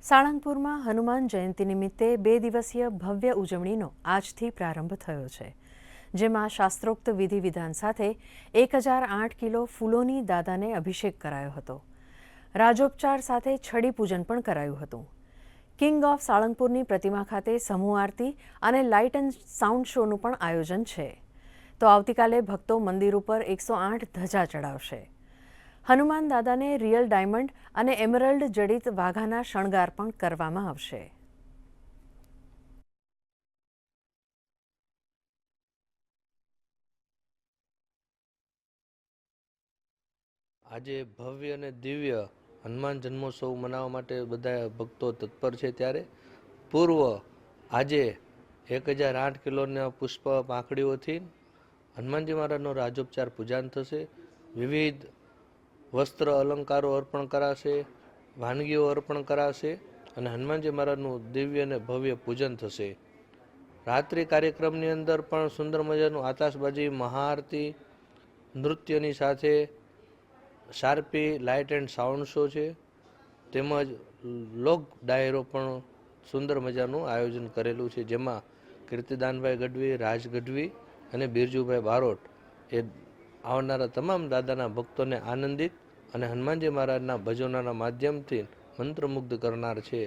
સાળંગપુરમાં હનુમાન જયંતિ નિમિત્તે 2 દિવસીય ભવ્ય ઉજવણીનો આજથી પ્રારંભ થયો છે, જેમાં શાસ્ત્રોક્ત વિધિ વિધાન સાથે 1008 કિલો ફૂલોની દાદાને અભિષેક કરાયો હતો. રાજોપચાર સાથે છડી પૂજન પણ કરાયું હતું. કિંગ ઓફ સાળંગપુરની પ્રતિમા ખાતે સમૂહ આરતી અને લાઇટ એન્ડ સાઉન્ડ શોનું પણ આયોજન છે. તો આવતીકાલે ભક્તો મંદિર ઉપર 108 ધજા ચડાવશે. હનુમાન દાદાને રિયલ ડાયમંડ અને એમરલ્ડ જડિત વાઘાના શણગાર પણ કરવામાં આવશે. આજે ભવ્ય અને દિવ્ય હનુમાન જન્મોત્સવ મનાવવા માટે બધા ભક્તો તત્પર છે. ત્યારે પૂર્વ આજે 1008 કિલોના પુષ્પ પાંખડીઓથી હનુમાનજી મહારાજનો રાજોપચાર પૂજન થશે. વિવિધ વસ્ત્ર અલંકારો અર્પણ કરાશે, વાનગીઓ અર્પણ કરાશે અને હનુમાનજી મહારાજનું દિવ્ય અને ભવ્ય પૂજન થશે. રાત્રિ કાર્યક્રમની અંદર પણ સુંદર મજાનું આતાશબાજી, મહાઆરતી, નૃત્યની સાથે શાર્પી લાઇટ એન્ડ સાઉન્ડ શો છે. તેમજ લોક ડાયરો પણ સુંદર મજાનું આયોજન કરેલું છે, જેમાં કીર્તિદાનભાઈ ગઢવી, રાજ ગઢવી અને બિરજુભાઈ બારોટ એ આવનારા તમામ દાદાના ભક્તોને આનંદિત અને હનુમાનજી મહારાજના ભજનોના માધ્યમથી મંત્રમુગ્ધ કરનાર છે.